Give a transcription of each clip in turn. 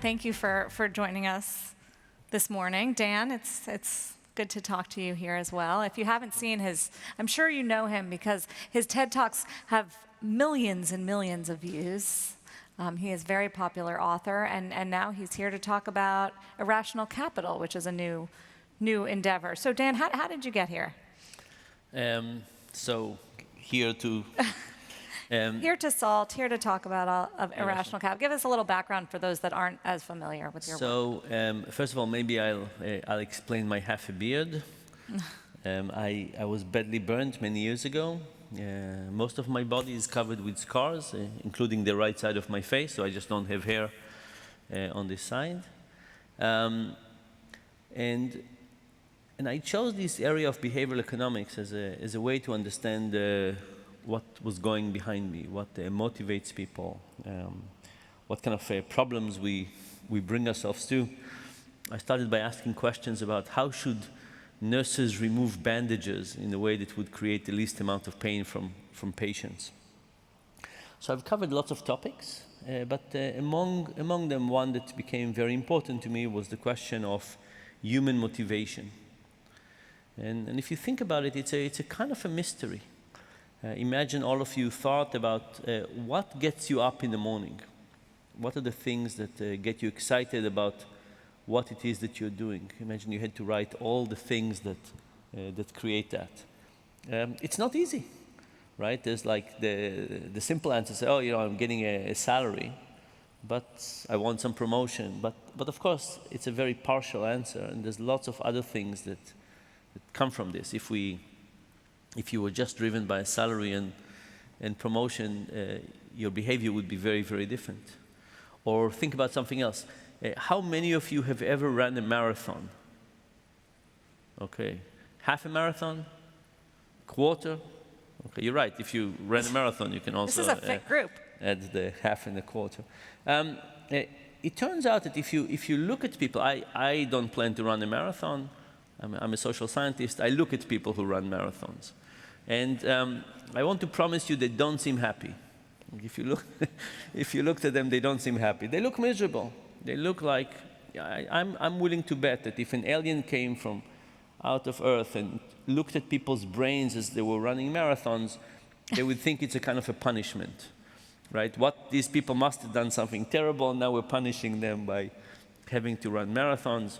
thank you for joining us this morning. Dan, it's good to talk to you here as well. If you haven't seen his, I'm sure you know him because his TED Talks have millions and millions of views. He is a very popular author, and now he's here to talk about Irrational Capital, which is a new endeavor. So Dan, how did you get here? Here to here to talk about all of Irrational Capital. Give us a little background for those that aren't as familiar with your work. First of all, maybe I'll explain my half a beard. I was badly burned many years ago. Most of my body is covered with scars, including the right side of my face, so I just don't have hair on this side. And I chose this area of behavioral economics as a way to understand what was going behind me, what motivates people, what kind of problems we bring ourselves to. I started by asking questions about how should nurses remove bandages in a way that would create the least amount of pain from patients. So I've covered lots of topics, but among them, one that became very important to me was the question of human motivation. And if you think about it, it's a kind of a mystery. Imagine all of you thought about what gets you up in the morning. What are the things that get you excited about what it is that you're doing? Imagine you had to write all the things that create that. It's not easy, right? There's like the simple answer is, oh, I'm getting a salary, but I want some promotion. But of course, it's a very partial answer, and there's lots of other things that come from this. If you were just driven by a salary and promotion, your behavior would be very, very different. Or think about something else. How many of you have ever run a marathon? Okay, half a marathon? Quarter? Okay, you're right. If you ran a marathon, you can also this is a fit group. Add the half and the quarter. It turns out that if you look at people, I don't plan to run a marathon. I'm a social scientist. I look at people who run marathons. And I want to promise you they don't seem happy. If you looked at them, they don't seem happy. They look miserable. They look like, I'm willing to bet that if an alien came from out of Earth and looked at people's brains as they were running marathons, they would think it's a kind of a punishment, right? What these people must have done something terrible, and now we're punishing them by having to run marathons.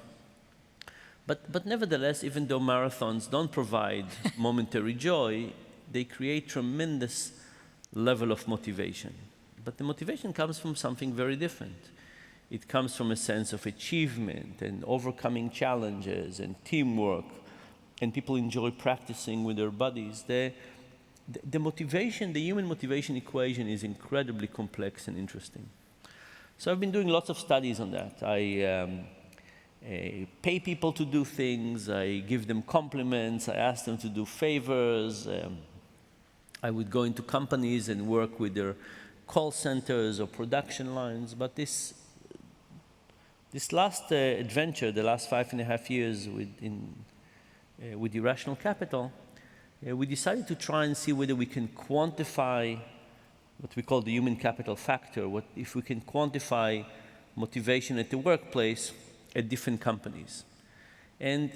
But nevertheless, even though marathons don't provide momentary joy, they create tremendous level of motivation. But the motivation comes from something very different. It comes from a sense of achievement and overcoming challenges and teamwork, and people enjoy practicing with their bodies. The motivation, the human motivation equation is incredibly complex and interesting. So I've been doing lots of studies on that. I pay people to do things, I give them compliments, I ask them to do favors. I would go into companies and work with their call centers or production lines, but this last adventure, the last 5.5 years with Irrational Capital, we decided to try and see whether we can quantify what we call the human capital factor, if we can quantify motivation at the workplace at different companies. And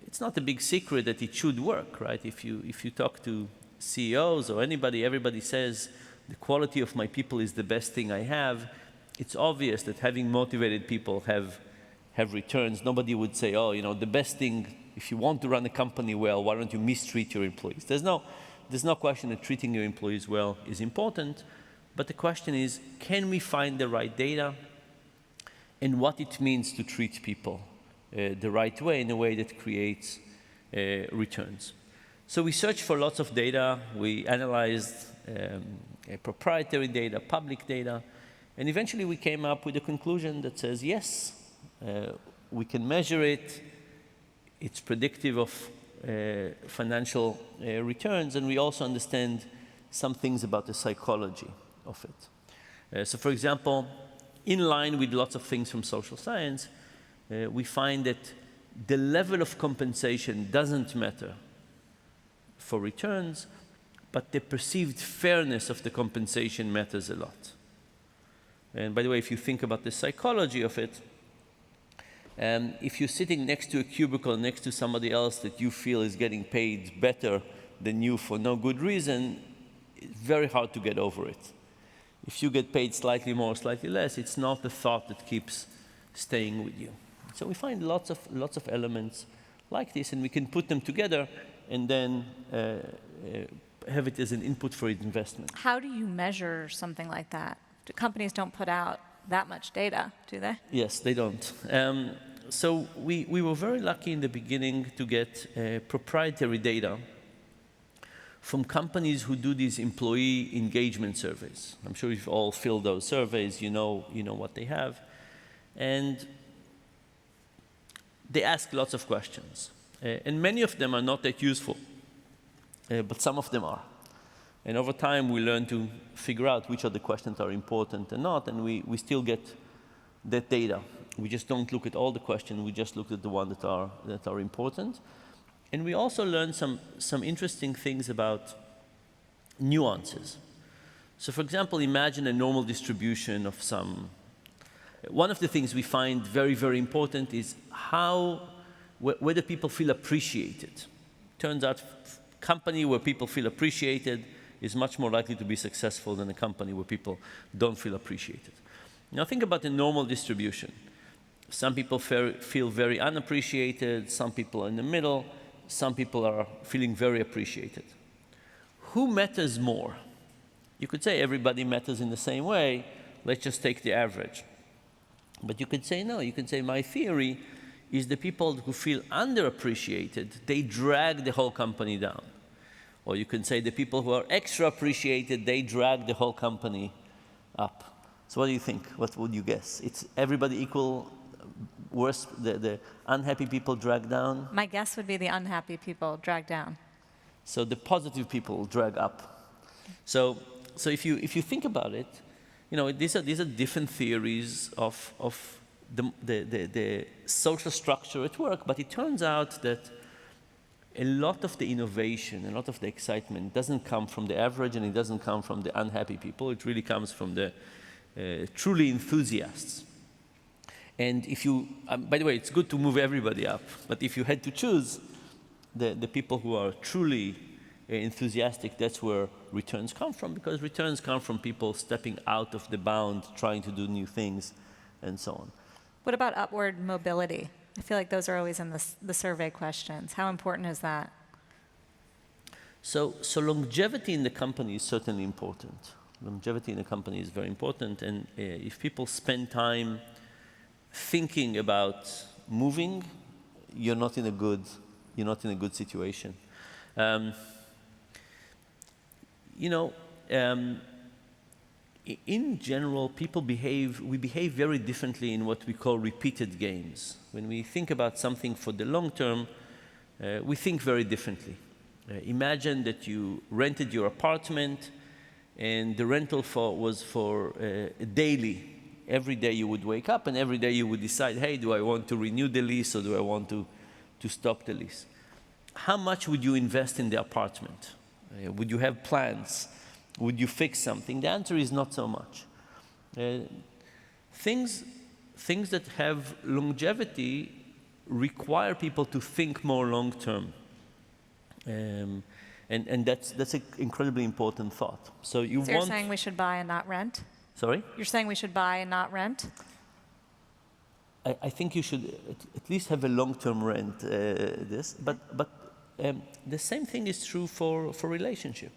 it's not a big secret that it should work, right? If you talk to CEOs or anybody, everybody says the quality of my people is the best thing I have. It's obvious that having motivated people have returns. Nobody would say, oh, the best thing, if you want to run a company well, why don't you mistreat your employees? There's no question that treating your employees well is important, but the question is, can we find the right data and what it means to treat people the right way, in a way that creates returns? So we searched for lots of data. We analyzed proprietary data, public data, and eventually we came up with a conclusion that says, yes, we can measure it. It's predictive of financial returns, and we also understand some things about the psychology of it. So for example, in line with lots of things from social science, we find that the level of compensation doesn't matter for returns, but the perceived fairness of the compensation matters a lot. And by the way, if you think about the psychology of it, if you're sitting next to a cubicle next to somebody else that you feel is getting paid better than you for no good reason, it's very hard to get over it. If you get paid slightly more, slightly less, it's not the thought that keeps staying with you. So we find lots of elements like this, and we can put them together and then have it as an input for investment. How do you measure something like that? Companies don't put out that much data, do they? Yes, they don't. So we were very lucky in the beginning to get proprietary data from companies who do these employee engagement surveys. I'm sure you've all filled those surveys, you know what they have. And they ask lots of questions. And many of them are not that useful, but some of them are. And over time, we learn to figure out which of the questions are important and not, and we still get that data. We just don't look at all the questions, we just look at the ones that are important. And we also learn some interesting things about nuances. So for example, imagine a normal distribution of some. One of the things we find very, very important is whether people feel appreciated. Turns out company where people feel appreciated is much more likely to be successful than a company where people don't feel appreciated. Now think about the normal distribution. Some people feel very unappreciated, some people are in the middle, some people are feeling very appreciated. Who matters more? You could say everybody matters in the same way, let's just take the average. But you could say no, you could say my theory is the people who feel underappreciated, they drag the whole company down. Or you can say the people who are extra appreciated, they drag the whole company up. So what do you think? What would you guess? It's everybody equal, worse, the unhappy people drag down? My guess would be the unhappy people drag down. So the positive people drag up. So if you think about it, these are different theories of the social structure at work, but it turns out that a lot of the innovation, a lot of the excitement doesn't come from the average and it doesn't come from the unhappy people. It really comes from the truly enthusiasts. And if you, by the way, it's good to move everybody up, but if you had to choose the people who are truly enthusiastic, that's where returns come from, because returns come from people stepping out of the bound, trying to do new things, and so on. What about upward mobility? I feel like those are always in the survey questions. How important is that? So longevity in the company is certainly important. Longevity in the company is very important, and if people spend time thinking about moving, you're not in a good situation. In general, we behave very differently in what we call repeated games. When we think about something for the long term, we think very differently. Imagine that you rented your apartment and the rental was for daily. Every day you would wake up and every day you would decide, hey, do I want to renew the lease or do I want to stop the lease? How much would you invest in the apartment? Would you have plans? Would you fix something? The answer is not so much. Things that have longevity require people to think more long term. And that's an incredibly important thought. So you're saying we should buy and not rent? Sorry? You're saying we should buy and not rent? I think you should at least have a long-term rent, but the same thing is true for relationship,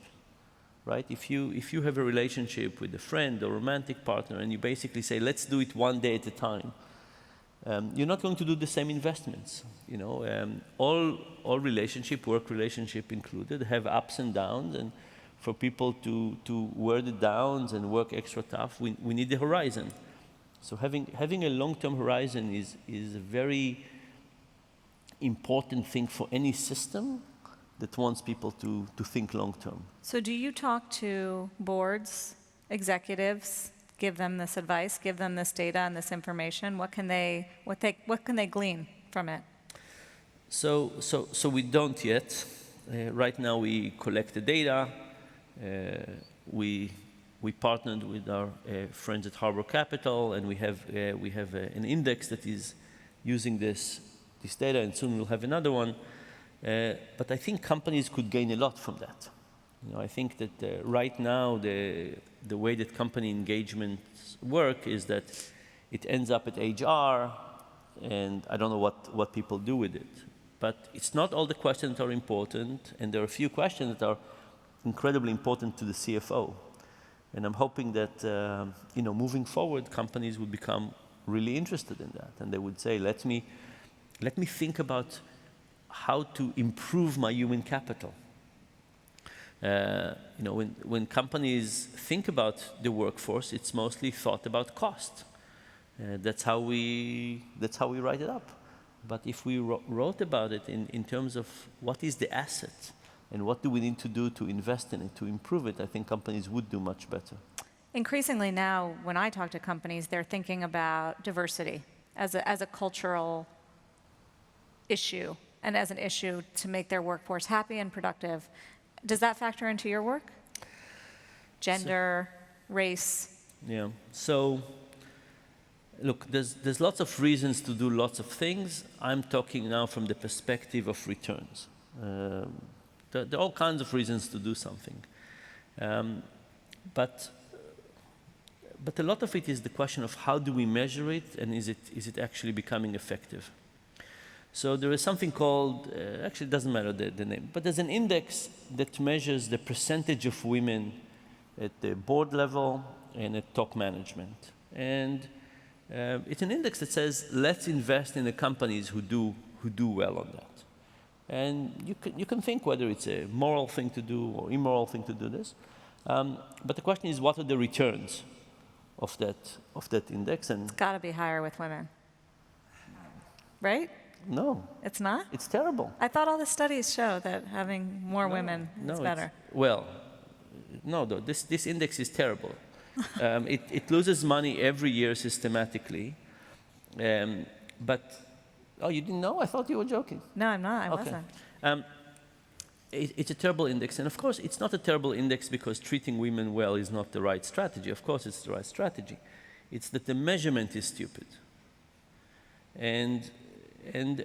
right? If you have a relationship with a friend or romantic partner and you basically say, let's do it one day at a time, you're not going to do the same investments. All relationship, work relationship included, have ups and downs, and for people to wear the downs and work extra tough, we need the horizon. So having a long-term horizon is a very important thing for any system that wants people to think long-term. So do you talk to boards, executives, give them this advice, give them this data and this information? What can they glean from it? So we don't yet. Right now we collect the data. We we partnered with our friends at Harbor Capital, and we have an index that is using this data, and soon we'll have another one. But I think companies could gain a lot from that. I think that right now the way that company engagements work is that it ends up at HR, and I don't know what people do with it. But it's not all the questions that are important, and there are a few questions that are incredibly important to the CFO. And I'm hoping that moving forward, companies would become really interested in that, and they would say, let me think about how to improve my human capital. When companies think about the workforce, it's mostly thought about cost. That's how we write it up. But if we wrote about it in terms of what is the asset and what do we need to do to invest in it, to improve it, I think companies would do much better. Increasingly now, when I talk to companies, they're thinking about diversity as a cultural issue and as an issue to make their workforce happy and productive. Does that factor into your work? Gender, race? Yeah. So, look, there's lots of reasons to do lots of things. I'm talking now from the perspective of returns. There are all kinds of reasons to do something. But a lot of it is the question of how do we measure it, and is it actually becoming effective? So there is something called, actually it doesn't matter the name, but there's an index that measures the percentage of women at the board level and at top management. And it's an index that says, let's invest in the companies who do well on that. And you can think whether it's a moral thing to do or immoral thing to do this. But the question is, what are the returns of that index? And it's got to be higher with women, right? No. It's not? It's terrible. I thought all the studies show that having more women is better. This index is terrible. It loses money every year systematically. Oh, you didn't know? I thought you were joking. No, I'm not. I wasn't. It's a terrible index. And of course, it's not a terrible index because treating women well is not the right strategy. Of course, it's the right strategy. It's that the measurement is stupid. And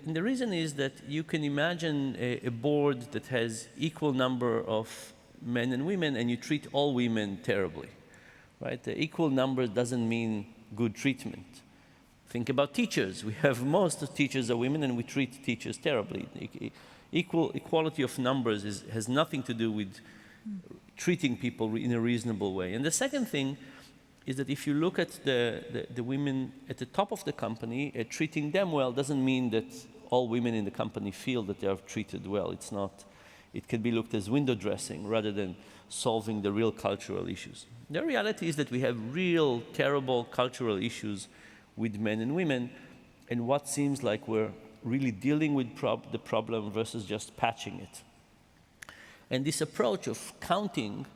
the reason is that you can imagine a board that has equal number of men and women, and you treat all women terribly, right? The equal number doesn't mean good treatment. Think about teachers. We have most of teachers are women, and we treat teachers terribly. Equality of numbers has nothing to do with treating people in a reasonable way. And the second thing is that if you look at the women at the top of the company, treating them well doesn't mean that all women in the company feel that they are treated well. It's not. It can be looked as window dressing rather than solving the real cultural issues. The reality is that we have real terrible cultural issues with men and women, and what seems like we're really dealing with the problem versus just patching it. And this approach of counting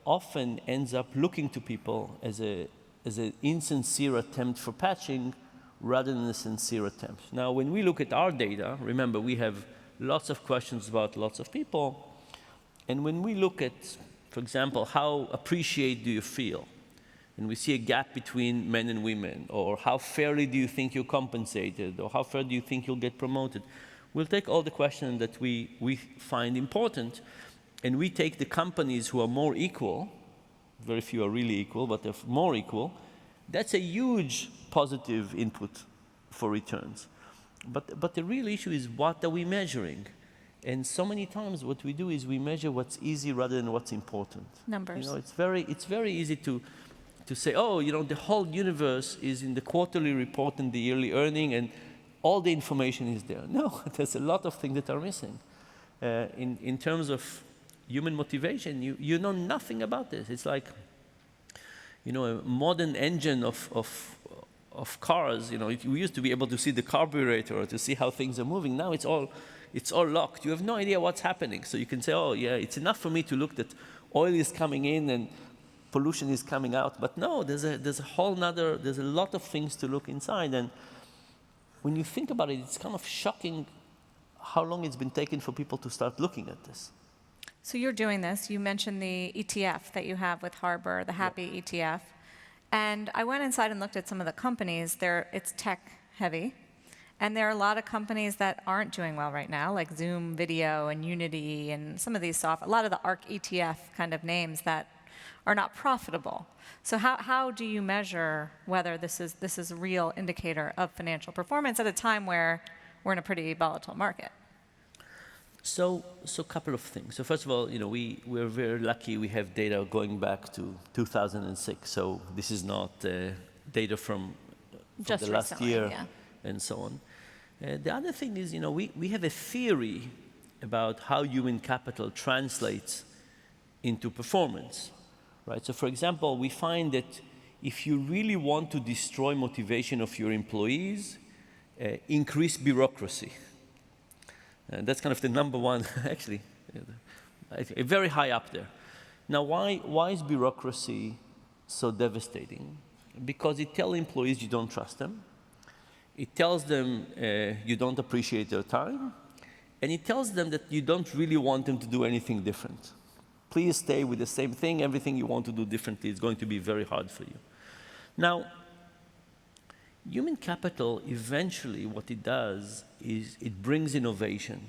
often ends up looking to people as an insincere attempt for patching rather than a sincere attempt. Now, when we look at our data, remember, we have lots of questions about lots of people, and when we look at, for example, how appreciated do you feel, and we see a gap between men and women, or how fairly do you think you're compensated, or how fair do you think you'll get promoted, we'll take all the questions that we find important, and we take the companies who are more equal, very few are really equal, but they're more equal. That's a huge positive input for returns. But the real issue is, what are we measuring? And so many times what we do is we measure what's easy rather than what's important. Numbers. It's very easy to say, oh, the whole universe is in the quarterly report and the yearly earning, and all the information is there. No, there's a lot of things that are missing. In terms of human motivation, you know nothing about this. It's like, a modern engine of cars. We used to be able to see the carburetor, to see how things are moving. Now it's all locked. You have no idea what's happening. So you can say, oh yeah, it's enough for me to look that oil is coming in and pollution is coming out. But no, there's a lot of things to look inside. And when you think about it, it's kind of shocking how long it's been taken for people to start looking at this. So you're doing this. You mentioned the ETF that you have with Harbor, the Happy ETF. And I went inside and looked at some of the companies. It's tech heavy. And there are a lot of companies that aren't doing well right now, like Zoom Video and Unity and some of these a lot of the ARK ETF kind of names that are not profitable. So how do you measure whether this is a real indicator of financial performance at a time where we're in a pretty volatile market? So a couple of things. So first of all, we're very lucky we have data going back to 2006. So this is not data from Just the last recently, year yeah. and so on. The other thing is, we have a theory about how human capital translates into performance, right? So for example, we find that if you really want to destroy motivation of your employees, increase bureaucracy. And that's kind of the number one, actually, I think, very high up there. Now, why is bureaucracy so devastating? Because it tells employees you don't trust them. It tells them you don't appreciate their time. And it tells them that you don't really want them to do anything different. Please stay with the same thing. Everything you want to do differently is going to be very hard for you. Now, human capital, eventually, what it does is it brings innovation.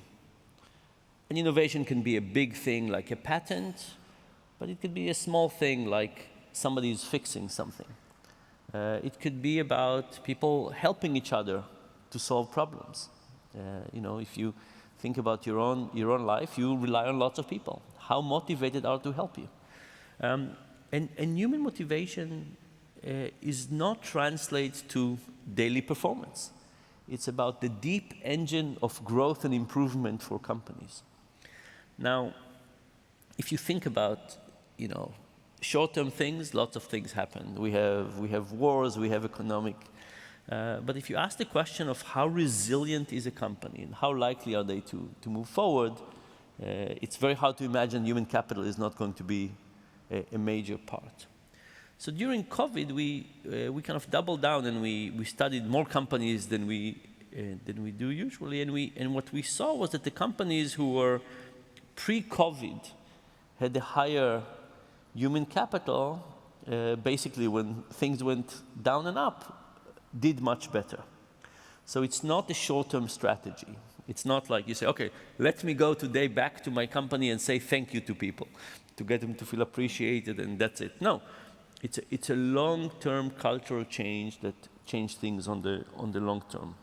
And innovation can be a big thing like a patent, but it could be a small thing like somebody is fixing something. It could be about people helping each other to solve problems. If you think about your own life, you rely on lots of people. How motivated are to help you? And human motivation is not translated to daily performance. It's about the deep engine of growth and improvement for companies. Now, if you think about, short-term things, lots of things happen. We have wars, we have economic. But if you ask the question of how resilient is a company and how likely are they to move forward, it's very hard to imagine human capital is not going to be a major part. So during COVID, we kind of doubled down and we studied more companies than we do usually. And what we saw was that the companies who were pre-COVID had a higher human capital, basically when things went down and up, did much better. So it's not a short-term strategy. It's not like you say, okay, let me go today back to my company and say thank you to people to get them to feel appreciated and that's it. No. It's a long-term cultural change that changed things on the long term.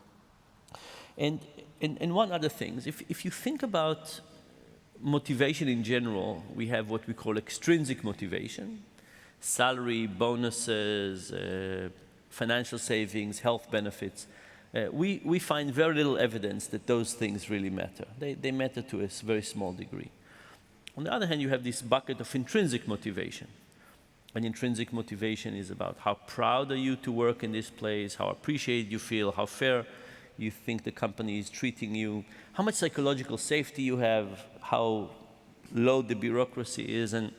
And one other thing, if you think about motivation in general, we have what we call extrinsic motivation, salary, bonuses, financial savings, health benefits. We find very little evidence that those things really matter. They matter to a very small degree. On the other hand, you have this bucket of intrinsic motivation. And intrinsic motivation is about how proud are you to work in this place, how appreciated you feel, how fair you think the company is treating you, how much psychological safety you have, how low the bureaucracy is. And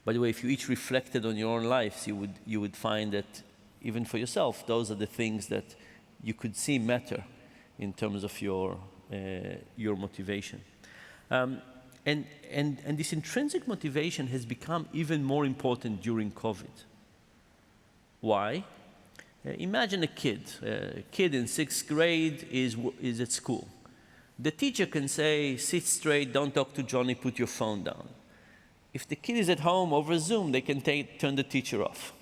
by the way, if you each reflected on your own lives, you would find that even for yourself, those are the things that you could see matter in terms of your motivation. And this intrinsic motivation has become even more important during COVID. Why? Imagine a kid in 6th grade is at school. The teacher can say, sit straight, don't talk to Johnny, put your phone down. If the kid is at home over Zoom, they can turn the teacher off.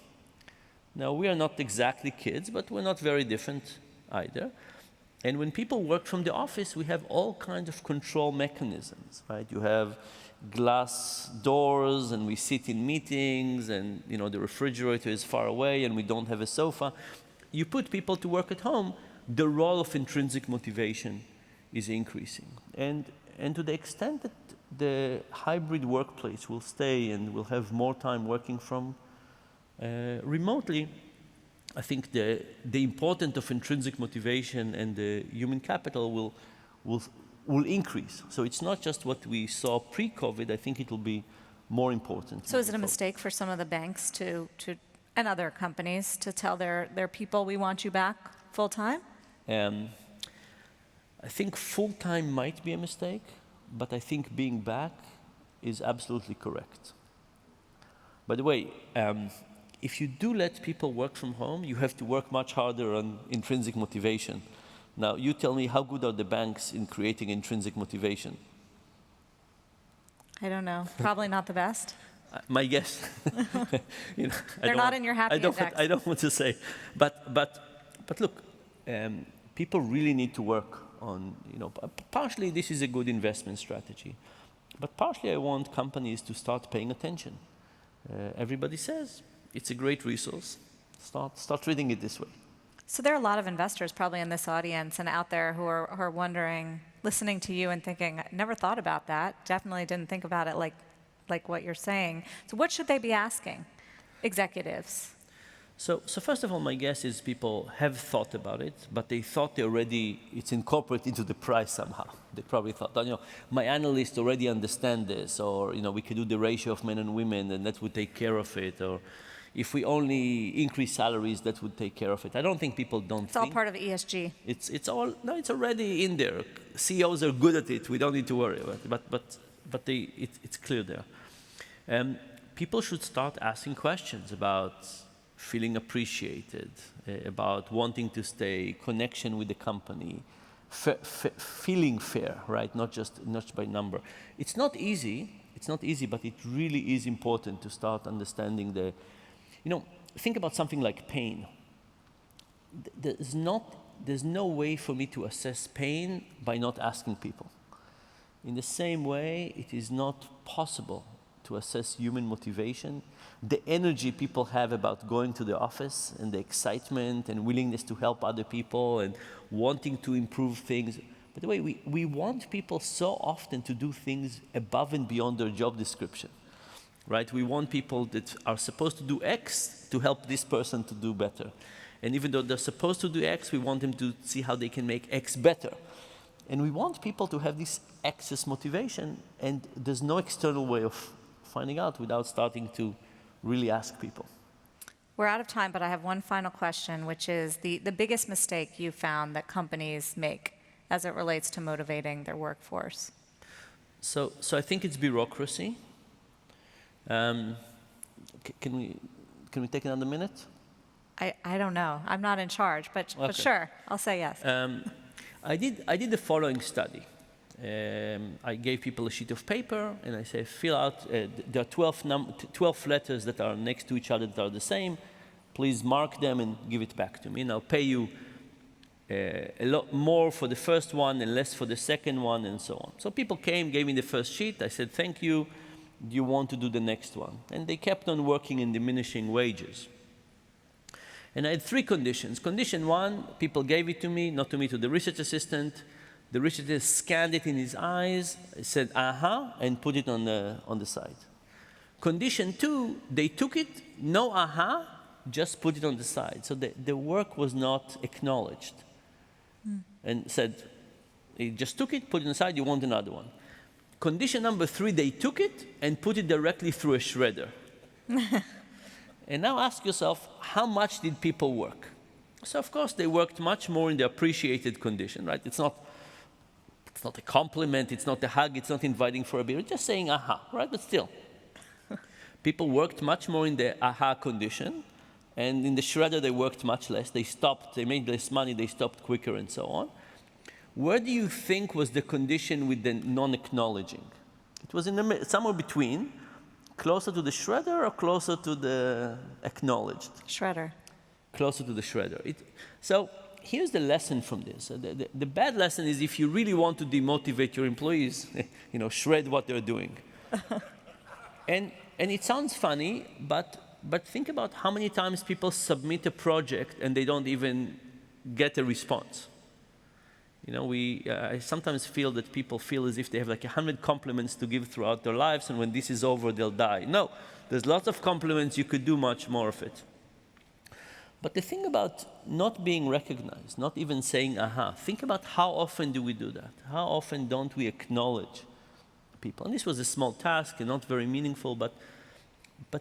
Now, we are not exactly kids, but we're not very different either. And when people work from the office, we have all kinds of control mechanisms, right? You have glass doors, and we sit in meetings, and the refrigerator is far away, and we don't have a sofa. You put people to work at home, the role of intrinsic motivation is increasing. And to the extent that the hybrid workplace will stay and we'll have more time working from remotely, I think the importance of intrinsic motivation and the human capital will increase. So it's not just what we saw pre-COVID. I think it will be more important. So is it a mistake for some of the banks and other companies to tell their people, we want you back full time? I think full time might be a mistake, but I think being back is absolutely correct. By the way, if you do let people work from home, you have to work much harder on intrinsic motivation. Now, you tell me, how good are the banks in creating intrinsic motivation? I don't know. Probably not the best. My guess. They're not in your happy index. I don't want to say, but look, people really need to work on, partially this is a good investment strategy, but partially I want companies to start paying attention. Everybody says it's a great resource. Start treating it this way. So there are a lot of investors probably in this audience and out there who are wondering, listening to you and thinking, I never thought about that. Definitely didn't think about it like what you're saying. So what should they be asking executives? So first of all, my guess is people have thought about it, but they thought it's incorporated into the price somehow. They probably thought, my analysts already understand this, or we could do the ratio of men and women, and that would take care of it, or if we only increase salaries, that would take care of it. I don't think people don't think. It's all part of ESG. It's already in there. CEOs are good at it. We don't need to worry about it, but it's clear there. People should start asking questions about feeling appreciated, about wanting to stay, connection with the company, feeling fair, right? Not just by number. It's not easy, but it really is important to start understanding think about something like pain. There's no way for me to assess pain by not asking people. In the same way, it is not possible to assess human motivation, the energy people have about going to the office and the excitement and willingness to help other people and wanting to improve things. By the way, we want people so often to do things above and beyond their job description, right? We want people that are supposed to do X to help this person to do better. And even though they're supposed to do X, we want them to see how they can make X better. And we want people to have this excess motivation, and there's no external way of finding out without starting to really ask people. We're out of time, but I have one final question, which is the biggest mistake you found that companies make as it relates to motivating their workforce. So I think it's bureaucracy. Can we take another minute? I don't know. I'm not in charge, but sure, I'll say yes. I did the following study. I gave people a sheet of paper, and I said, fill out, there are 12 letters that are next to each other that are the same. Please mark them and give it back to me, and I'll pay you a lot more for the first one and less for the second one, and so on. So people came, gave me the first sheet. I said, thank you. Do you want to do the next one? And they kept on working in diminishing wages. And I had 3 conditions. Condition 1, people gave it to me, not to me, to the research assistant. The researcher scanned it in his eyes, said, aha, and put it on the side. Condition 2, they took it, no aha, just put it on the side. So the work was not acknowledged. And said, he just took it, put it on the side, you want another one. Condition number 3, they took it and put it directly through a shredder. And now ask yourself, how much did people work? So of course they worked much more in the appreciated condition, right? It's not a compliment, it's not a hug, it's not inviting for a beer, it's just saying aha, right? But still, people worked much more in the aha condition, and in the shredder they worked much less. They stopped, they made less money, they stopped quicker, and so on. Where do you think was the condition with the non-acknowledging? It was somewhere between, closer to the shredder or closer to the acknowledged? Shredder. Closer to the shredder. So here's the lesson from this. The bad lesson is if you really want to demotivate your employees, shred what they're doing. And it sounds funny, but think about how many times people submit a project and they don't even get a response. I sometimes feel that people feel as if they have like 100 compliments to give throughout their lives, and when this is over, they'll die. No, there's lots of compliments. You could do much more of it. But the thing about not being recognized, not even saying aha, think about how often do we do that? How often don't we acknowledge people? And this was a small task and not very meaningful, but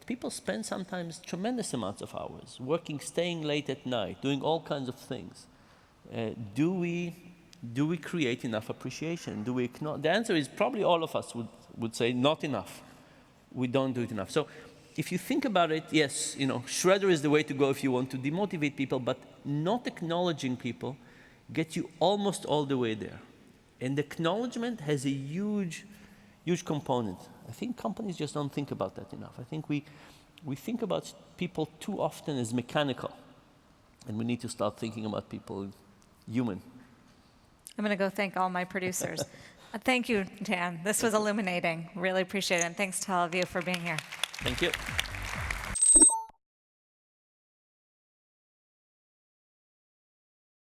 people spend sometimes tremendous amounts of hours working, staying late at night, doing all kinds of things. Do we create enough appreciation? Do we acknowledge? The answer is probably all of us would say, not enough. We don't do it enough. So if you think about it, yes, shredder is the way to go if you want to demotivate people, but not acknowledging people gets you almost all the way there. And acknowledgement has a huge, huge component. I think companies just don't think about that enough. I think we think about people too often as mechanical, and we need to start thinking about people human. I'm going to go thank all my producers. Thank you, Dan. This was illuminating. Really appreciate it. And thanks to all of you for being here. Thank you.